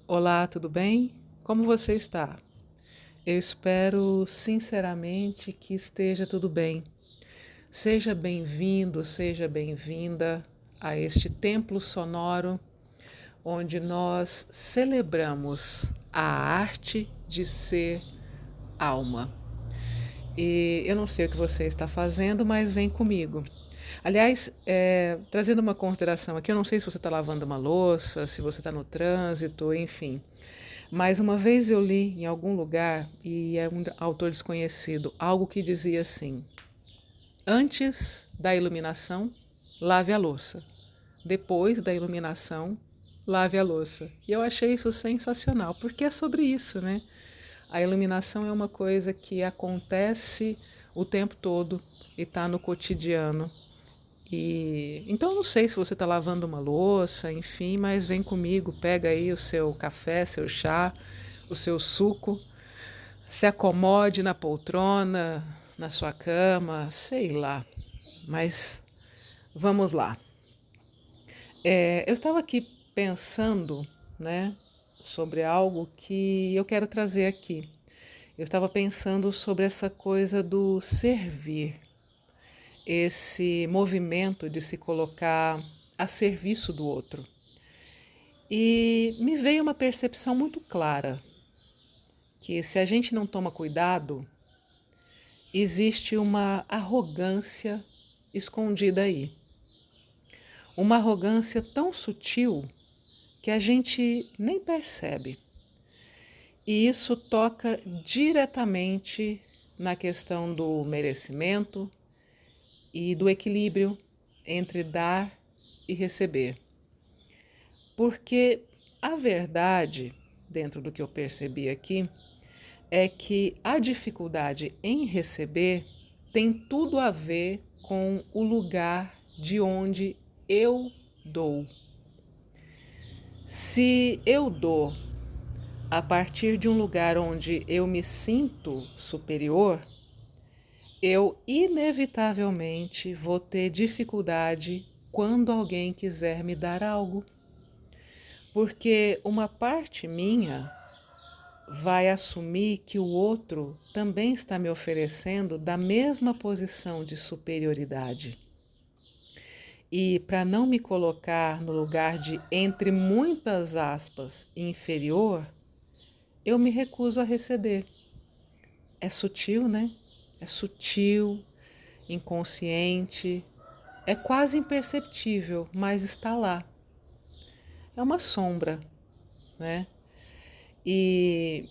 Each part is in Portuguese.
Olá, tudo bem? Como você está? Eu espero sinceramente que esteja tudo bem. Seja bem-vindo, seja bem-vinda a este templo sonoro onde nós celebramos a arte de ser alma. E eu não sei o que você está fazendo, mas vem comigo. Aliás, trazendo uma consideração aqui, eu não sei se você está lavando uma louça, se você está no trânsito, enfim. Mas uma vez eu li em algum lugar, e é um autor desconhecido, algo que dizia assim: antes da iluminação, lave a louça. Depois da iluminação, lave a louça. E eu achei isso sensacional, porque é sobre isso, né? A iluminação é uma coisa que acontece o tempo todo e está no cotidiano. E então eu não sei se você está lavando uma louça, enfim, mas vem comigo, pega aí o seu café, seu chá, o seu suco, se acomode na poltrona, na sua cama, sei lá. Mas vamos lá. Eu estava aqui pensando, né, sobre algo que eu quero trazer aqui. Eu estava pensando sobre essa coisa do servir, esse movimento de se colocar a serviço do outro. E me veio uma percepção muito clara que se a gente não toma cuidado, existe uma arrogância escondida aí. Uma arrogância tão sutil que a gente nem percebe. E isso toca diretamente na questão do merecimento e do equilíbrio entre dar e receber. Porque a verdade, dentro do que eu percebi aqui, é que a dificuldade em receber tem tudo a ver com o lugar de onde eu dou. Se eu dou a partir de um lugar onde eu me sinto superior, eu inevitavelmente vou ter dificuldade quando alguém quiser me dar algo. Porque uma parte minha vai assumir que o outro também está me oferecendo da mesma posição de superioridade. E para não me colocar no lugar de, entre muitas aspas, inferior, eu me recuso a receber. É sutil, né? É sutil, inconsciente, é quase imperceptível, mas está lá. É uma sombra, né? E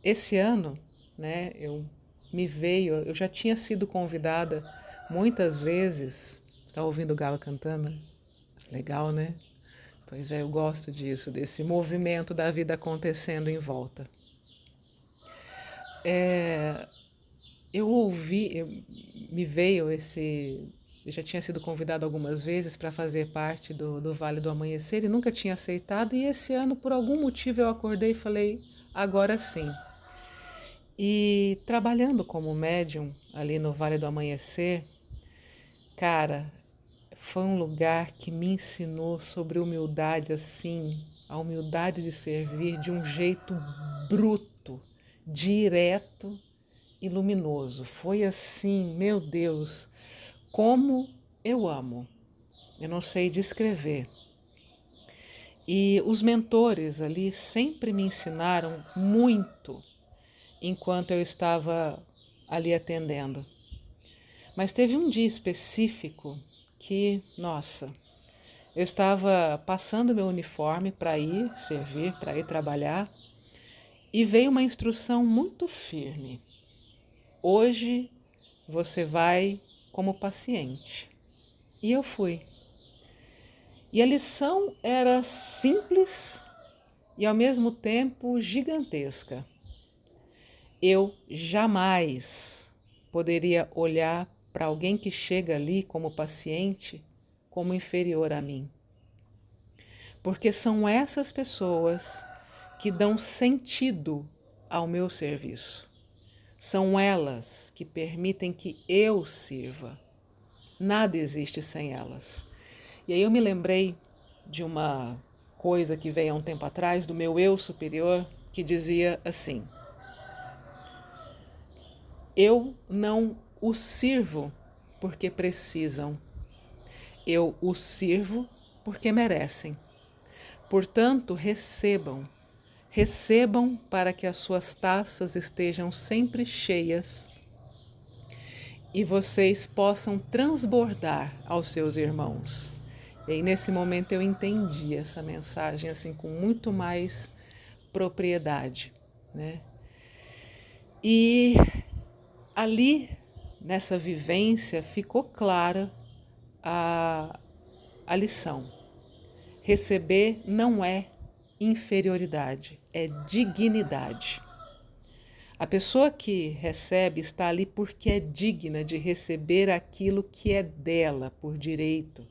esse ano, né, eu já tinha sido convidada muitas vezes. Tá ouvindo o galo cantando? Legal, né? Pois é, eu gosto disso, desse movimento da vida acontecendo em volta. Me veio esse. Eu já tinha sido convidada algumas vezes para fazer parte do Vale do Amanhecer e nunca tinha aceitado. E esse ano, por algum motivo, eu acordei e falei: agora sim. E trabalhando como médium ali no Vale do Amanhecer, cara, foi um lugar que me ensinou sobre humildade assim, a humildade de servir de um jeito bruto, direto e luminoso. Foi assim, meu Deus, como eu amo. Eu não sei descrever. E os mentores ali sempre me ensinaram muito enquanto eu estava ali atendendo. Mas teve um dia específico que, nossa, eu estava passando meu uniforme para ir servir, para ir trabalhar, e veio uma instrução muito firme. Hoje você vai como paciente. E eu fui. E a lição era simples e ao mesmo tempo gigantesca. Eu jamais poderia olhar para alguém que chega ali como paciente como inferior a mim. Porque são essas pessoas que dão sentido ao meu serviço. São elas que permitem que eu sirva. Nada existe sem elas. E aí eu me lembrei de uma coisa que veio há um tempo atrás do meu eu superior, que dizia assim: eu não os sirvo porque precisam, eu os sirvo porque merecem. Portanto, recebam, recebam para que as suas taças estejam sempre cheias e vocês possam transbordar aos seus irmãos. E aí, nesse momento, eu entendi essa mensagem assim com muito mais propriedade, né? E ali, nessa vivência, ficou clara a lição. Receber não é inferioridade, é dignidade. A pessoa que recebe está ali porque é digna de receber aquilo que é dela por direito,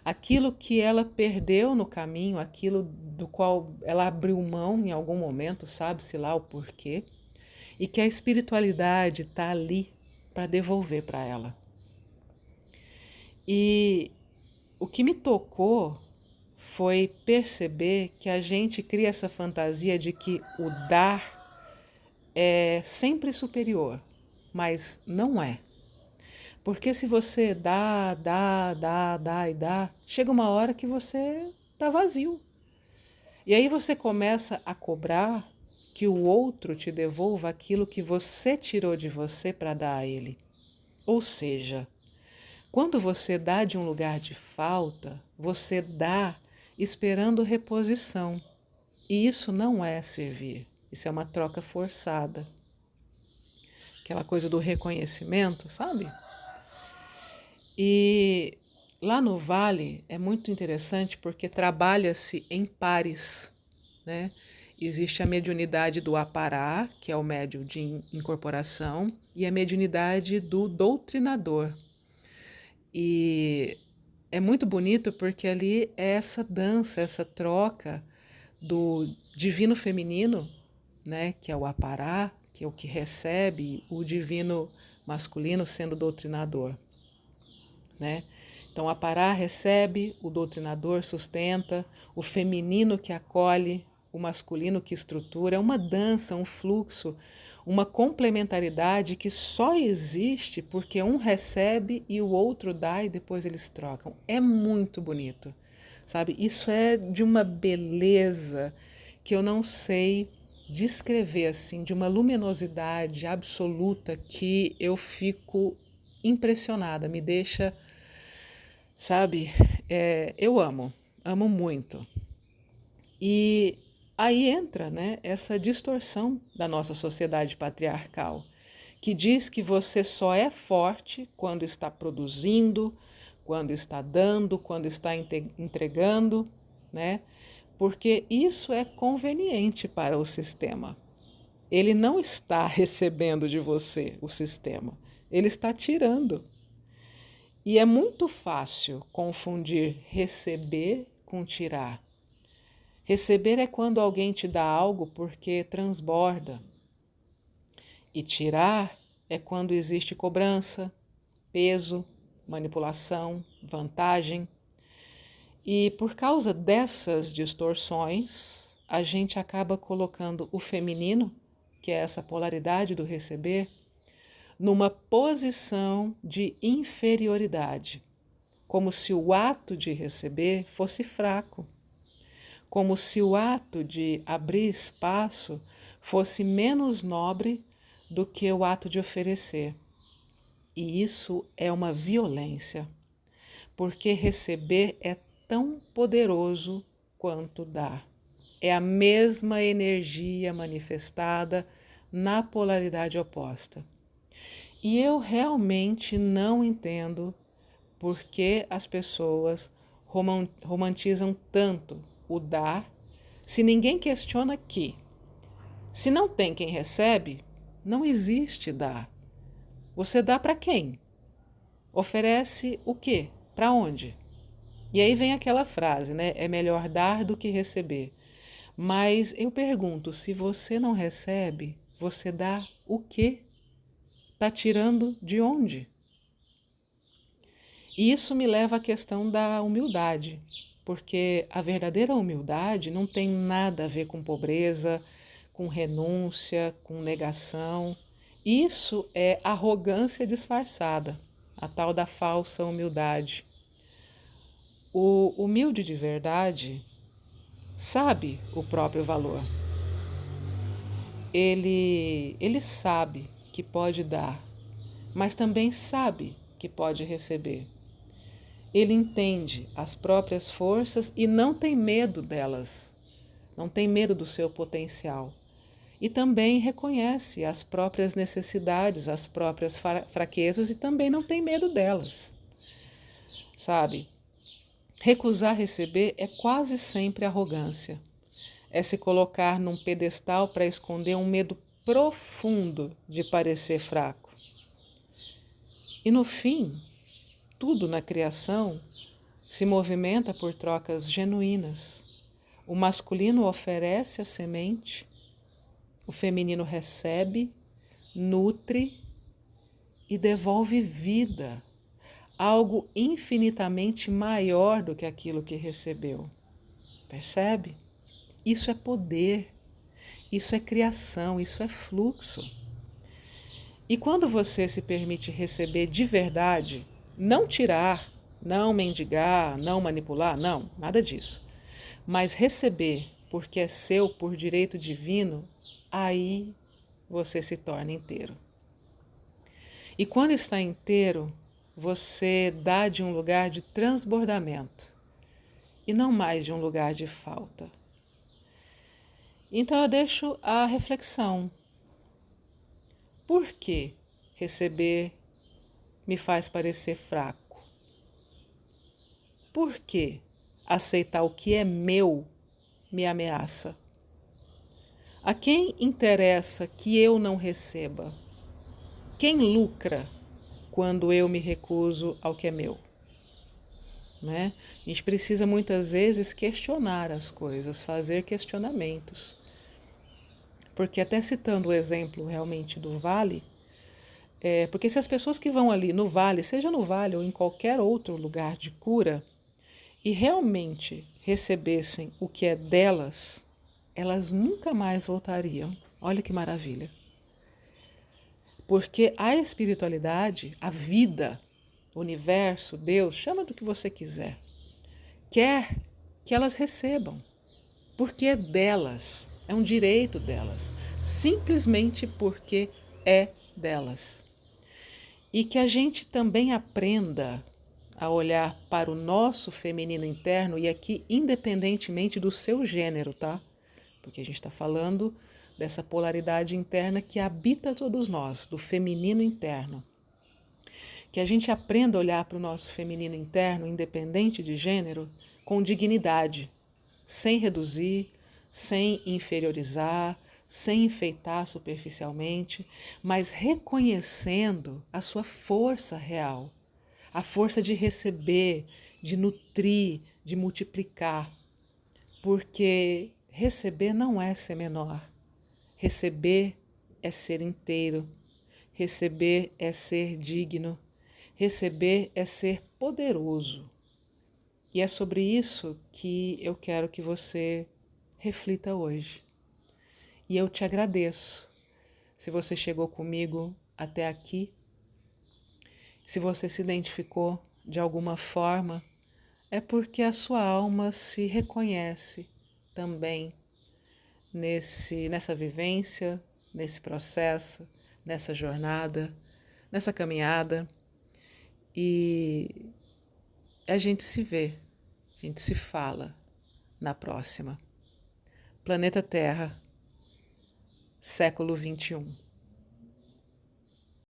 aquilo que ela perdeu no caminho, aquilo do qual ela abriu mão em algum momento, sabe-se lá o porquê, e que a espiritualidade está ali para devolver para ela. E o que me tocou foi perceber que a gente cria essa fantasia de que o dar é sempre superior, mas não é. Porque se você dá e dá, chega uma hora que você está vazio. E aí você começa a cobrar que o outro te devolva aquilo que você tirou de você para dar a ele. Ou seja, quando você dá de um lugar de falta, você dá esperando reposição. E isso não é servir, isso é uma troca forçada. Aquela coisa do reconhecimento, sabe? E lá no Vale é muito interessante porque trabalha-se em pares, né? Existe a mediunidade do apará, que é o médium de incorporação, e a mediunidade do doutrinador. E é muito bonito porque ali é essa dança, essa troca do divino feminino, né, que é o apará, que é o que recebe, o divino masculino sendo doutrinador, né? Então, o apará recebe, o doutrinador sustenta, o feminino que acolhe, o masculino que estrutura. É uma dança, um fluxo, uma complementaridade que só existe porque um recebe e o outro dá e depois eles trocam. É muito bonito, sabe? Isso é de uma beleza que eu não sei descrever, assim, de uma luminosidade absoluta que eu fico impressionada, me deixa, sabe? Eu amo muito. E aí entra, né, essa distorção da nossa sociedade patriarcal, que diz que você só é forte quando está produzindo, quando está dando, quando está entregando, né? Porque isso é conveniente para o sistema. Ele não está recebendo de você o sistema, ele está tirando. E é muito fácil confundir receber com tirar. Receber é quando alguém te dá algo porque transborda. E tirar é quando existe cobrança, peso, manipulação, vantagem. E por causa dessas distorções, a gente acaba colocando o feminino, que é essa polaridade do receber, numa posição de inferioridade, como se o ato de receber fosse fraco, como se o ato de abrir espaço fosse menos nobre do que o ato de oferecer. E isso é uma violência, porque receber é tão poderoso quanto dar. É a mesma energia manifestada na polaridade oposta. E eu realmente não entendo por que as pessoas romantizam tanto o dar, se ninguém questiona que, se não tem quem recebe, não existe dar. Você dá para quem? Oferece o quê? Para onde? E aí vem aquela frase, né? É melhor dar do que receber. Mas eu pergunto, se você não recebe, você dá o quê? Está tirando de onde? E isso me leva à questão da humildade, porque a verdadeira humildade não tem nada a ver com pobreza, com renúncia, com negação. Isso é arrogância disfarçada, a tal da falsa humildade. O humilde de verdade sabe o próprio valor. Ele sabe que pode dar, mas também sabe que pode receber. Ele entende as próprias forças e não tem medo delas, não tem medo do seu potencial. E também reconhece as próprias necessidades, as próprias fraquezas e também não tem medo delas. Sabe? Recusar receber é quase sempre arrogância. É se colocar num pedestal para esconder um medo profundo de parecer fraco. E no fim, tudo na criação se movimenta por trocas genuínas. O masculino oferece a semente, o feminino recebe, nutre e devolve vida, algo infinitamente maior do que aquilo que recebeu. Percebe? Isso é poder, isso é criação, isso é fluxo. E quando você se permite receber de verdade, não tirar, não mendigar, não manipular, não, nada disso. Mas receber porque é seu por direito divino, aí você se torna inteiro. E quando está inteiro, você dá de um lugar de transbordamento e não mais de um lugar de falta. Então eu deixo a reflexão. Por que receber me faz parecer fraco? Por que aceitar o que é meu me ameaça? A quem interessa que eu não receba? Quem lucra quando eu me recuso ao que é meu? Né? A gente precisa muitas vezes questionar as coisas, fazer questionamentos. Porque até citando o exemplo realmente do vale, porque se as pessoas que vão ali no vale, seja no vale ou em qualquer outro lugar de cura, e realmente recebessem o que é delas, elas nunca mais voltariam. Olha que maravilha. Porque a espiritualidade, a vida, o universo, Deus, chama do que você quiser, quer que elas recebam, porque é delas, é um direito delas, simplesmente porque é delas. E que a gente também aprenda a olhar para o nosso feminino interno, e aqui independentemente do seu gênero, tá? Porque a gente está falando dessa polaridade interna que habita todos nós, do feminino interno. Que a gente aprenda a olhar para o nosso feminino interno, independente de gênero, com dignidade, sem reduzir, sem inferiorizar, sem enfeitar superficialmente, mas reconhecendo a sua força real, a força de receber, de nutrir, de multiplicar. Porque receber não é ser menor, receber é ser inteiro, receber é ser digno, receber é ser poderoso. E é sobre isso que eu quero que você reflita hoje. E eu te agradeço se você chegou comigo até aqui, se você se identificou de alguma forma, é porque a sua alma se reconhece também nessa vivência, nesse processo, nessa jornada, nessa caminhada. E a gente se vê, a gente se fala na próxima. Planeta Terra, século 21.